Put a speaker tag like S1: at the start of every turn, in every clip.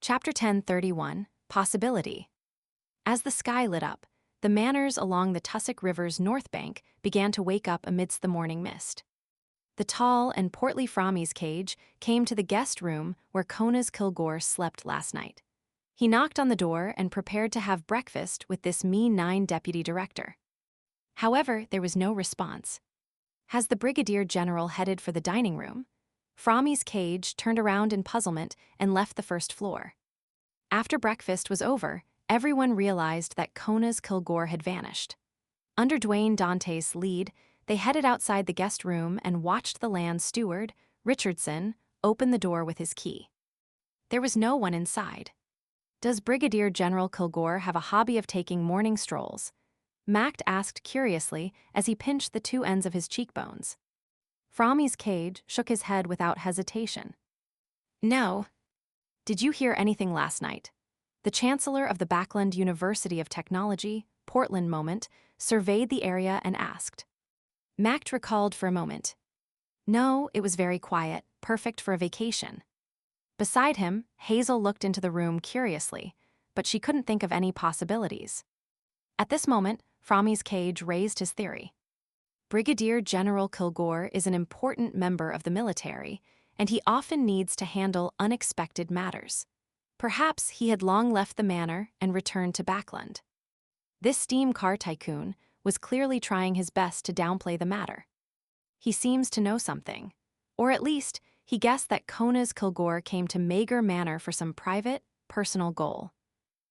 S1: Chapter 1031, Possibility. As the sky lit up, the manors along the Tussock River's north bank began to wake up amidst the morning mist. The tall and portly Frommy's cage came to the guest room where Conas Kilgore slept last night. He knocked on the door and prepared to have breakfast with this Me-9 deputy director. However, there was no response. As the brigadier general headed for the dining room, Frommy's cage turned around in puzzlement and left the first floor. After breakfast was over, everyone realized that Conas Kilgore had vanished. Under Dwayne Dante's lead, they headed outside the guest room and watched the land steward, Richardson, open the door with his key. There was no one inside. "Does Brigadier General Kilgore have a hobby of taking morning strolls?" Mact asked curiously as he pinched the two ends of his cheekbones. Frommy's cage shook his head without hesitation. "No." "Did you hear anything last night?" The chancellor of the Backland University of Technology, Portland Moment, surveyed the area and asked. Mact recalled for a moment. "No, it was very quiet, perfect for a vacation." Beside him, Hazel looked into the room curiously, but she couldn't think of any possibilities. At this moment, Frommy's cage raised his theory. Brigadier General Kilgore is an important member of the military, and he often needs to handle unexpected matters. Perhaps he had long left the manor and returned to Backland. This steam car tycoon was clearly trying his best to downplay the matter. He seems to know something, or at least he guessed that Conas Kilgore came to Mager Manor for some private, personal goal.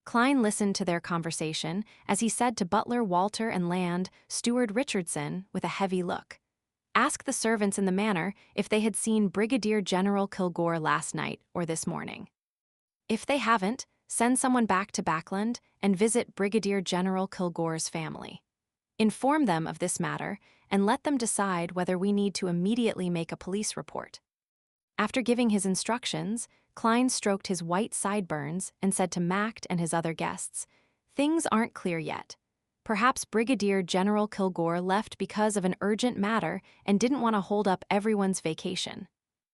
S1: Klein listened to their conversation as he said to butler Walter and land steward Richardson with a heavy look, "Ask the servants in the manor if they had seen Brigadier General Kilgore last night or this morning. If they haven't, send someone back to Backland and visit Brigadier General Kilgore's family. Inform them of this matter and let them decide whether we need to immediately make a police report." After giving his instructions, Klein stroked his white sideburns and said to Mact and his other guests, "Things aren't clear yet. Perhaps Brigadier General Kilgore left because of an urgent matter and didn't want to hold up everyone's vacation.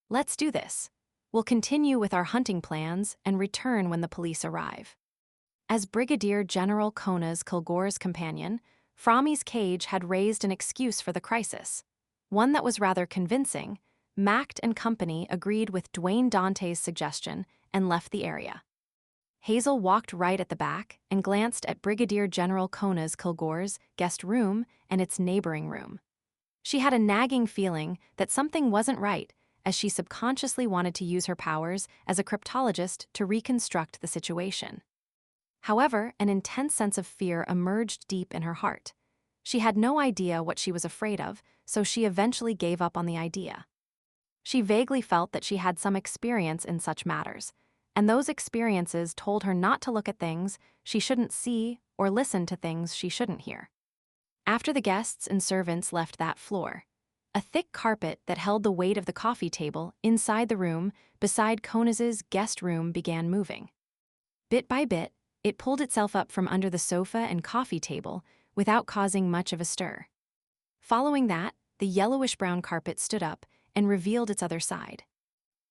S1: Let's do this. We'll continue with our hunting plans and return when the police arrive." As Brigadier General Conas Kilgore's companion, Frommy's cage had raised an excuse for the crisis, one that was rather convincing. Mact and company agreed with Dwayne Dante's suggestion and left the area. Hazel walked right at the back and glanced at Brigadier General Conas Kilgore's guest room and its neighboring room. She had a nagging feeling that something wasn't right, as she subconsciously wanted to use her powers as a cryptologist to reconstruct the situation. However, an intense sense of fear emerged deep in her heart. She had no idea what she was afraid of, so she eventually gave up on the idea. She vaguely felt that she had some experience in such matters, and those experiences told her not to look at things she shouldn't see or listen to things she shouldn't hear. After the guests and servants left that floor, a thick carpet that held the weight of the coffee table inside the room beside Conas's guest room began moving. Bit by bit, it pulled itself up from under the sofa and coffee table without causing much of a stir. Following that, the yellowish-brown carpet stood up and revealed its other side.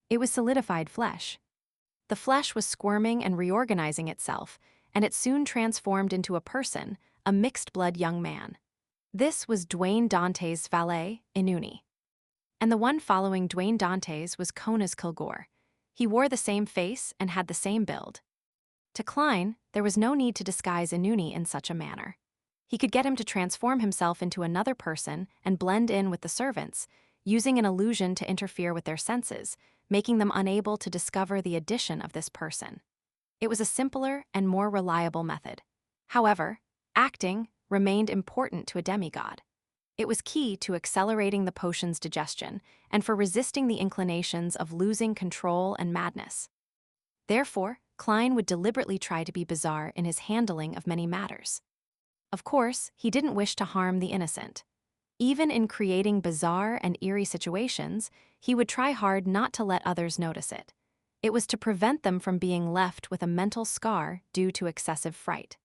S1: It was solidified flesh. The flesh was squirming and reorganizing itself, and it soon transformed into a person, a mixed-blood young man. This was Dwayne Dante's valet, Inuni. And the one following Dwayne Dante's was Conas Kilgore. He wore the same face and had the same build. To Klein, there was no need to disguise Inuni in such a manner. He could get him to transform himself into another person and blend in with the servants, using an illusion to interfere with their senses, making them unable to discover the addition of this person. It was a simpler and more reliable method. However, acting remained important to a demigod. It was key to accelerating the potion's digestion and for resisting the inclinations of losing control and madness. Therefore, Klein would deliberately try to be bizarre in his handling of many matters. Of course, he didn't wish to harm the innocent. Even in creating bizarre and eerie situations, he would try hard not to let others notice it. It was to prevent them from being left with a mental scar due to excessive fright.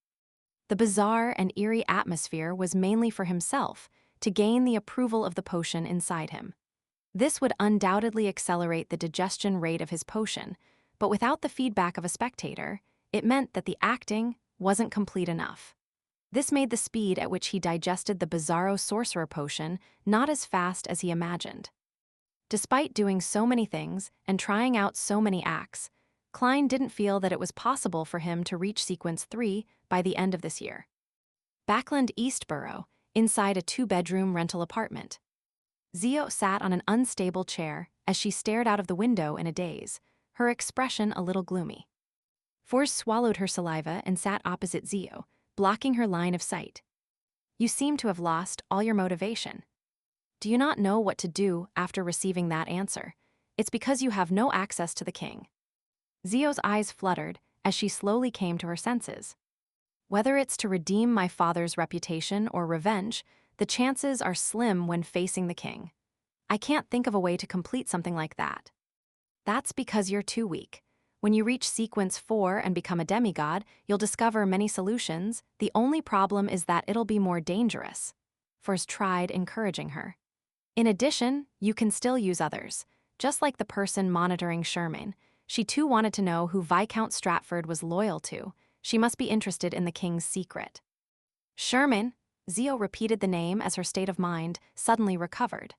S1: The bizarre and eerie atmosphere was mainly for himself, to gain the approval of the potion inside him. This would undoubtedly accelerate the digestion rate of his potion, but without the feedback of a spectator, it meant that the acting wasn't complete enough. This made the speed at which he digested the bizarro sorcerer potion not as fast as he imagined. Despite doing so many things and trying out so many acts, Klein didn't feel that it was possible for him to reach Sequence 3 by the end of this year. Backland Eastborough, inside a 2-bedroom rental apartment. Zio sat on an unstable chair as she stared out of the window in a daze, her expression a little gloomy. Force swallowed her saliva and sat opposite Zio, blocking her line of sight. You seem to have lost all your motivation. Do you not know what to do after receiving that answer? It's because you have no access to the king. Zio's eyes fluttered as she slowly came to her senses. Whether it's to redeem my father's reputation or revenge, the chances are slim when facing the king. I can't think of a way to complete something like that. That's because you're too weak. When you reach Sequence 4 and become a demigod, you'll discover many solutions. The only problem is that it'll be more dangerous. Force tried encouraging her. In addition, you can still use others. Just like the person monitoring Sherman, she too wanted to know who Viscount Stratford was loyal to. She must be interested in the king's secret. Sherman, Zio repeated the name as her state of mind suddenly recovered.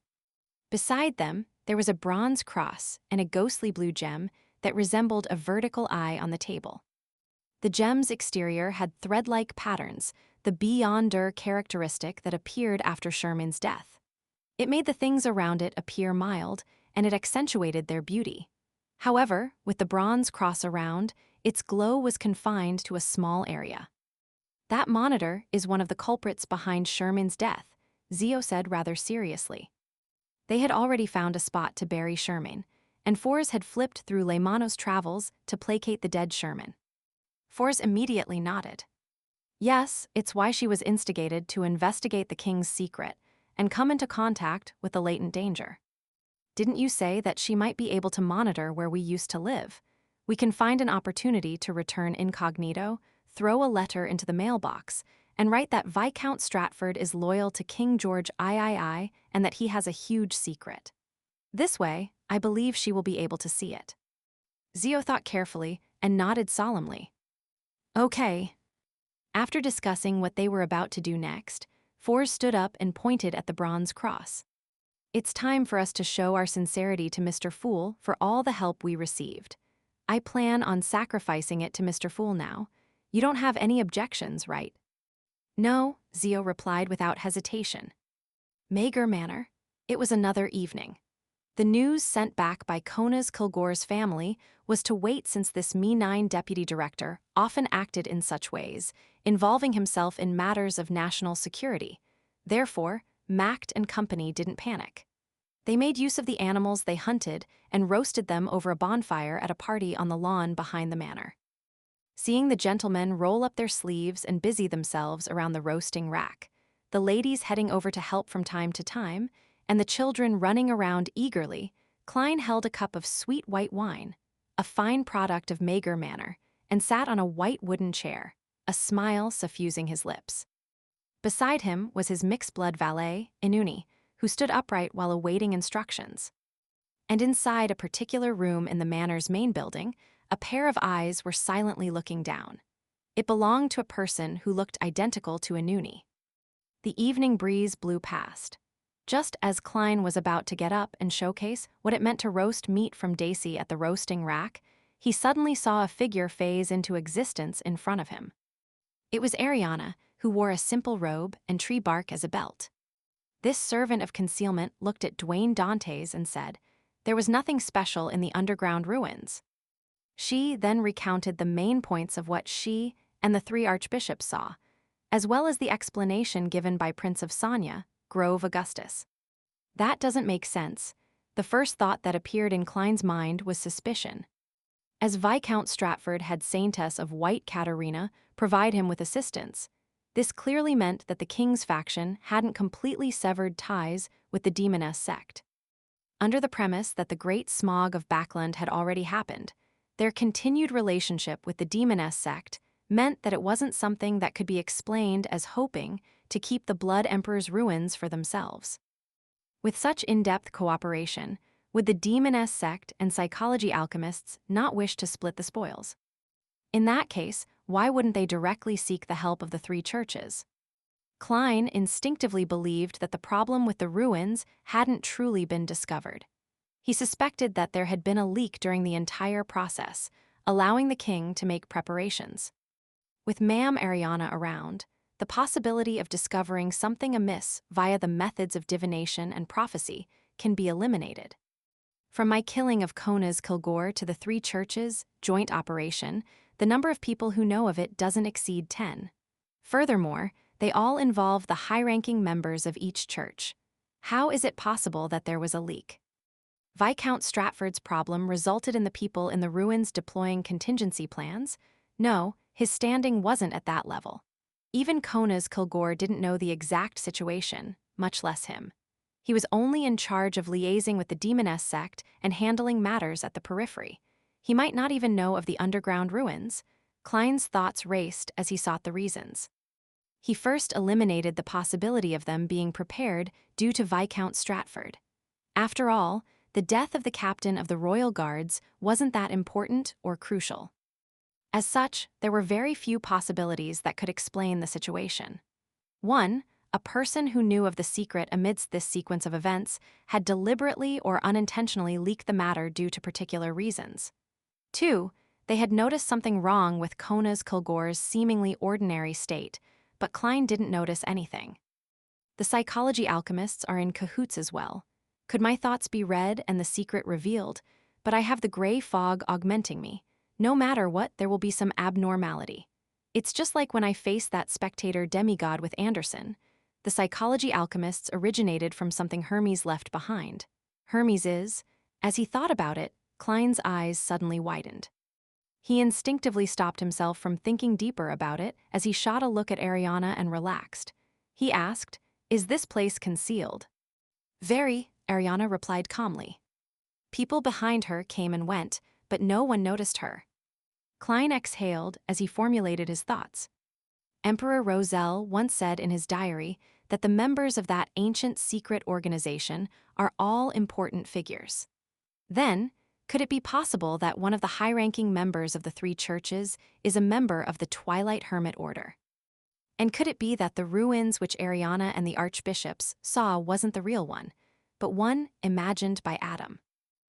S1: Beside them, there was a bronze cross and a ghostly blue gem that resembled a vertical eye on the table. The gem's exterior had thread-like patterns, the beyonder characteristic that appeared after Sherman's death. It made the things around it appear mild, and it accentuated their beauty. However, with the bronze cross around, its glow was confined to a small area. That monitor is one of the culprits behind Sherman's death, Zio said rather seriously. They had already found a spot to bury Sherman, and Force had flipped through Leymano's travels to placate the dead Sherman. Force immediately nodded. Yes, it's why she was instigated to investigate the king's secret and come into contact with the latent danger. Didn't you say that she might be able to monitor where we used to live? We can find an opportunity to return incognito, throw a letter into the mailbox, and write that Viscount Stratford is loyal to King George III and that he has a huge secret. This way, I believe she will be able to see it. Zio thought carefully and nodded solemnly. Okay. After discussing what they were about to do next, Force stood up and pointed at the bronze cross. It's time for us to show our sincerity to Mr. Fool for all the help we received. I plan on sacrificing it to Mr. Fool now. You don't have any objections, right? No, Zio replied without hesitation. Mager Manor. It was another evening. The news sent back by Kona's Kilgore's family was to wait since this Me-9 deputy director often acted in such ways, involving himself in matters of national security. Therefore, Macht and company didn't panic. They made use of the animals they hunted and roasted them over a bonfire at a party on the lawn behind the manor. Seeing the gentlemen roll up their sleeves and busy themselves around the roasting rack, the ladies heading over to help from time to time, and the children running around eagerly, Klein held a cup of sweet white wine, a fine product of Mager Manor, and sat on a white wooden chair, a smile suffusing his lips. Beside him was his mixed-blood valet, Inuni, who stood upright while awaiting instructions. And inside a particular room in the manor's main building, a pair of eyes were silently looking down. It belonged to a person who looked identical to Inuni. The evening breeze blew past. Just as Klein was about to get up and showcase what it meant to roast meat from Daisy at the roasting rack, he suddenly saw a figure phase into existence in front of him. It was Ariana, who wore a simple robe and tree bark as a belt. This servant of concealment looked at Dwayne Dantes and said, there was nothing special in the underground ruins. She then recounted the main points of what she and the 3 archbishops saw, as well as the explanation given by Prince of Sonia, Grove Augustus. That doesn't make sense. The first thought that appeared in Klein's mind was suspicion. As Viscount Stratford had Saintess of White Caterina provide him with assistance, this clearly meant that the king's faction hadn't completely severed ties with the demoness sect. Under the premise that the Great Smog of Backland had already happened, their continued relationship with the demoness sect meant that it wasn't something that could be explained as hoping to keep the Blood Emperor's ruins for themselves. With such in-depth cooperation, Would the demoness sect and psychology alchemists not wish to split the spoils? In that case, why wouldn't they directly seek the help of the three churches? Klein instinctively believed that the problem with the ruins hadn't truly been discovered. He suspected that there had been a leak during the entire process, allowing the king to make preparations. With Ma'am Ariana around, the possibility of discovering something amiss via the methods of divination and prophecy can be eliminated. From my killing of Kona's Kilgore to the three churches' joint operation, the number of people who know of it doesn't exceed 10. Furthermore, they all involve the high-ranking members of each church. How is it possible that there was a leak? Viscount Stratford's problem resulted in the people in the ruins deploying contingency plans? No, his standing wasn't at that level. Even Kona's Kilgore didn't know the exact situation, much less him. He was only in charge of liaising with the demoness sect and handling matters at the periphery. He might not even know of the underground ruins. Klein's thoughts raced as he sought the reasons. He first eliminated the possibility of them being prepared due to Viscount Stratford. After all, the death of the captain of the Royal Guards wasn't that important or crucial. As such, there were very few possibilities that could explain the situation. 1. A person who knew of the secret amidst this sequence of events had deliberately or unintentionally leaked the matter due to particular reasons. 2. They had noticed something wrong with Kona's Kilgore's seemingly ordinary state, but Klein didn't notice anything. The psychology alchemists are in cahoots as well. Could my thoughts be read and the secret revealed? But I have the gray fog augmenting me. No matter what, there will be some abnormality. It's just like when I faced that spectator demigod with Anderson. The psychology alchemists originated from something Hermes left behind. Hermes is, as he thought about it, Klein's eyes suddenly widened. He instinctively stopped himself from thinking deeper about it as he shot a look at Ariana and relaxed. He asked, "Is this place concealed?" "Very," Ariana replied calmly. People behind her came and went, but no one noticed her. Klein exhaled as he formulated his thoughts. Emperor Roselle once said in his diary that the members of that ancient secret organization are all important figures. Then, could it be possible that one of the high-ranking members of the three churches is a member of the Twilight Hermit Order? And could it be that the ruins which Ariana and the archbishops saw wasn't the real one, but one imagined by Adam?